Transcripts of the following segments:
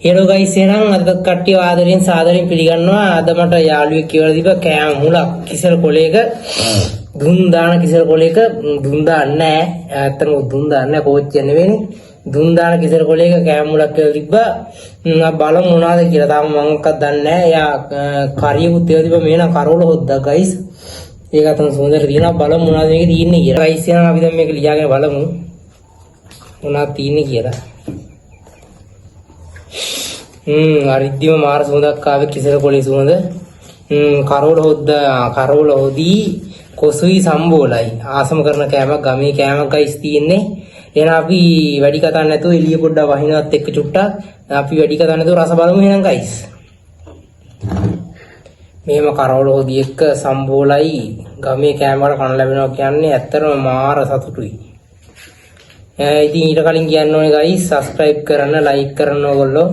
Hello guys එහෙනම් අද කට්ටිය ආදරෙන් සාදරෙන් පිළිගන්නවා. අද මට යාළුවෙක් කියලා දීපා කෑම මුලක් කිසල් කොලේක දුන් දාන කිසල් කොලේක දුන් දාන්නේ නැහැ. ඇත්තටම දුන් දාන්නේ නැහැ කෝච්චිය නෙවෙයිනේ. දුන් දාන කිසල් කොලේක කෑම මුලක් කියලා දීපා බලමු මොනවද කියලා. තාම මම මොකක්ද දන්නේ නැහැ. එයා කරියකුත් ඒවා දීපා මේ නම් කරවල හොද්දා ගයිස්. ඒක අතන සුන්දර තියෙනවා. බලමු මොනවද මේකේ තියෙන්නේ කියලා. ගයිස් එහෙනම් අපි දැන් මේක ලියාගෙන බලමු මොනවද තියෙන්නේ කියලා. අරිද්දිම මාර සුවඳක් ආවේ කිසල කොලේ සුවඳ. කරවල හොදී කොසුයි සම්බෝලයි ආසම කරන කෑමක් ගමේ කෑමක් ගයිස් තියෙන්නේ. එහෙනම් අපි වැඩි කතා නැතුව එළිය පොඩ්ඩක් වහිනවත් එක්ක චුට්ටක් අපි වැඩි කතා නැතුව රස බලමු එහෙනම් ගයිස්. මේම කරවල හොදී එක්ක සම්බෝලයි ගමේ කෑමකට කන ලැබෙනවා කියන්නේ ඇත්තටම මාර සතුටුයි. ඉතින් ඊට කලින් කියන්න ඕනේ ගයිස් subscribe කරන්න like කරන්න ඕගොල්ලෝ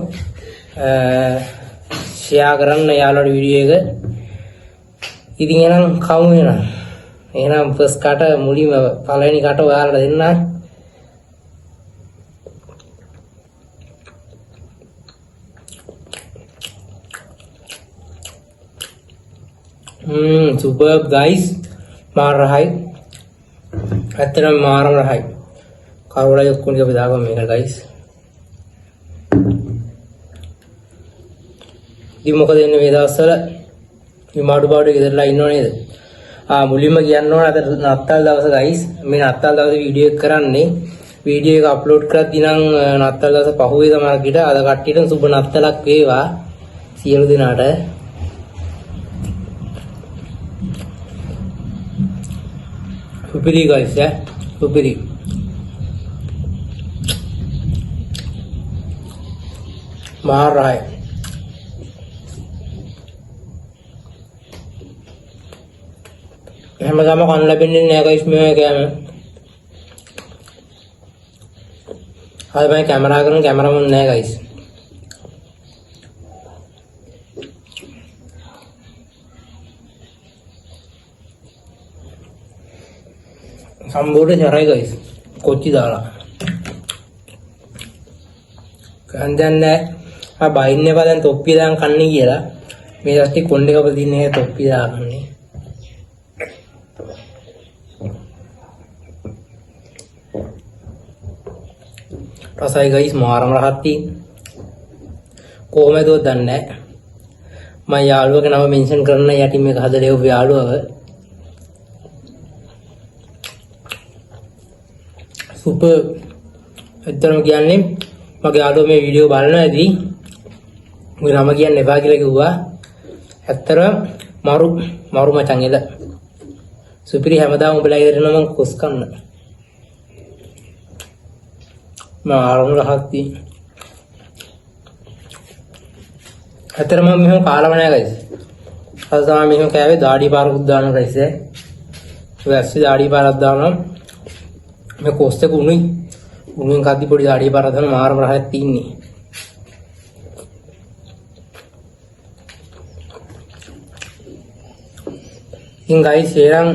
ෂෙයා කරන්න යාළුවෝ වීඩියෝ එක. ඉතින් එහෙනම් කවුම වෙනවා. එහෙනම් ෆස්ට් කට මුලින්ම පළවෙනි කට ඔයාලට දෙන්න. superb guys. මාර රහයි. ඇත්තටම මාරම රහයි. කරවල යොක්කුණික අපි දාගමු මේක guys. ඉතින් මොකද එන්නේ මේ දවස්වල මේ මාඩු බාඩු ගෙදරලා ඉන්නව නේද? මුලින්ම කියන්න ඕන අද නත්තල් දවස guys. මේ නත්තල් දවසේ වීඩියෝ එක කරන්නේ. වීඩියෝ එක අප්ලෝඩ් කරද්දී නම් නත්තල් දවස පහුවේ තමයි අද කට්ටියට සුබ නත්තලක් වේවා සියලු දෙනාට. සුපිරි guys සුපිරි. මාර රහයි. හැමදාම කන්න ලැබෙන්නේ නැහැ guys මේ කෑම. අද මම කැමරා කරන කැමරාමන් නැහැ guys. සම්බෝඩ ජරයි guys. කොච්චි දාලා. කන්දන්නේ බයින්නේ පදන් තොප්පිය දාන් කන්නේ කියලා. මේ දැස්ටි කොණ්ඩේ කපලා තින්නේ තොප්පිය දාගන්නේ. රසයි ගයිස් මාරම රහත්ති. කොහමද දන්නේ නැහැ. මම යාළුවගේ නම මෙන්ෂන් කරන්න යටින් මේක හදලා එව්ව යාළුවව. සුපර්. ඇත්තටම කියන්නේ මගේ යාළුවා මේ වීඩියෝ බලනවාදී මගේ නම කියන්න එපා කියලා කිව්වා. ඇත්තටම මරු මචං එල. සුපිරි හැමදාම උඹලා ඉදිරියට නම් කොස් කන්න. මාරුම රහත්ති. ඇත්තටම මම මෙහෙම කාලම නැහැ guys. අද තමයි මෙහෙම කෑවේ දාඩි පාරකුත් දානවා guys. ඒ ඇස්සේ දාඩි පාරක් දානවා. මේ කොස් එක උණුයි. උණුෙන් කද්දි පොඩි දාඩි පාරක් දාන මාරුම රහක් තින්නේ. ඉතින් guys එහෙනම්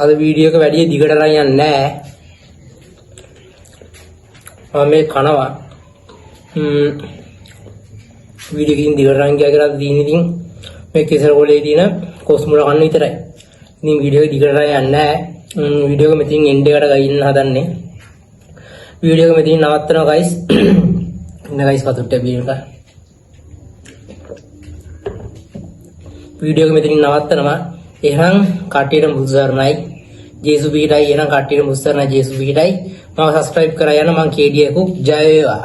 අද වීඩියෝ එක වැඩි දිගට යන්නේ නැහැ. මේ කනවා වීඩියෝ එකකින් දිගට රන් ගියා කියලා දින ඉතින් මේ කෙසල් කොලේ තියෙන කොස්මුල කන්න විතරයි. ඉතින් වීඩියෝ එක දිගට යන්නේ නැහැ. වීඩියෝ එක මෙතනින් එන්ඩ් එකට ගින්න හදන්නේ. වීඩියෝ එක මෙතනින් නවත්තනවා guys. ඉන්න guys කතුට්ට බීරක. වීඩියෝ එක මෙතනින් නවත්තනවා. එහෙනම් කට්ටියට බුදු සරණයි. ජේසු පිටයි. එහෙනම් කට්ටියට බුදු සරණයි ජේසු පිටයි. මම subscribe කරා යන්න මං KD එකක් ජය වේවා.